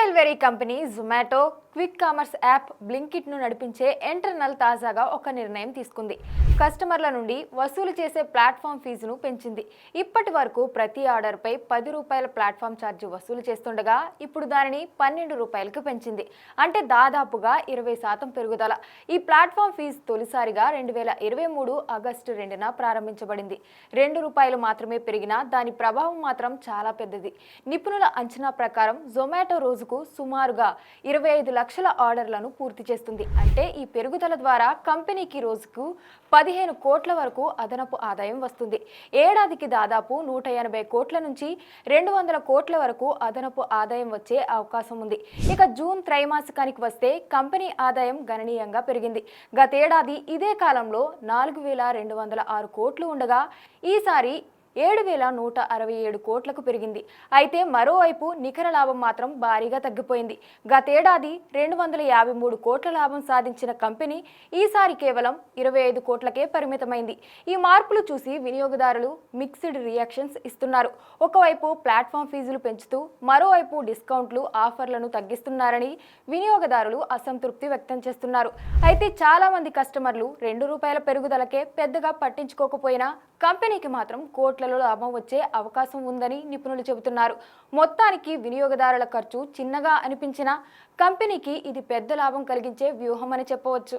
Delivery company Zomato quick commerce app Blinkit ను నడిపించే internal తాజాగా ఒక నిర్ణయం తీసుకుంది. కస్టమర్ల నుండి వసూలు చేసే ప్లాట్ఫామ్ ఫీజును పెంచింది. ఇప్పటి వరకు ప్రతి ఆర్డర్పై ₹10 ప్లాట్ఫామ్ ఛార్జ్ వసూలు చేస్తుండగా ఇప్పుడు దానిని ₹12కు పెంచింది. అంటే దాదాపుగా 20% పెరుగుదల. ఈ ప్లాట్ఫామ్ ఫీజు తొలిసారిగా 2023 ఆగస్టు 2న ప్రారంభించబడింది. ₹2 మాత్రమే పెరిగినా దాని ప్రభావం మాత్రం చాలా పెద్దది. నిపుణుల అంచనా ప్రకారం జొమాటో రోజుకు సుమారుగా 25 లక్షల ఆర్డర్లను పూర్తి చేస్తుంది. అంటే ఈ పెరుగుదల ద్వారా కంపెనీకి రోజుకు 15 కోట్ల వరకు అదనపు ఆదాయం వస్తుంది. ఏడాదికి దాదాపు 180 కోట్ల నుంచి 200 కోట్ల వరకు అదనపు ఆదాయం వచ్చే అవకాశం ఉంది. ఇక జూన్ త్రైమాసికానికి వస్తే కంపెనీ ఆదాయం గణనీయంగా పెరిగింది. గతేడాది ఇదే కాలంలో 4,206 కోట్లు ఉండగా ఈసారి 7,167 కోట్లకు పెరిగింది. అయితే మరోవైపు నికర లాభం మాత్రం భారీగా తగ్గిపోయింది. గతేడాది 253 కోట్ల లాభం సాధించిన కంపెనీ ఈసారి కేవలం 25 కోట్లకే పరిమితమైంది. ఈ మార్పులు చూసి వినియోగదారులు మిక్స్డ్ రియాక్షన్స్ ఇస్తున్నారు. ఒకవైపు ప్లాట్ఫామ్ ఫీజులు పెంచుతూ మరోవైపు డిస్కౌంట్లు, ఆఫర్లను తగ్గిస్తున్నారని వినియోగదారులు అసంతృప్తి వ్యక్తం చేస్తున్నారు. అయితే చాలా మంది కస్టమర్లు ₹2 పెరుగుదలకే పెద్దగా పట్టించుకోకపోయినా కంపెనీకి మాత్రం కోట్లలో లాభం వచ్చే అవకాశం ఉందని నిపుణులు చెబుతున్నారు. మొత్తానికి వినియోగదారుల ఖర్చు చిన్నగా అనిపించినా కంపెనీకి ఇది పెద్ద లాభం కలిగించే వ్యూహం అని చెప్పవచ్చు.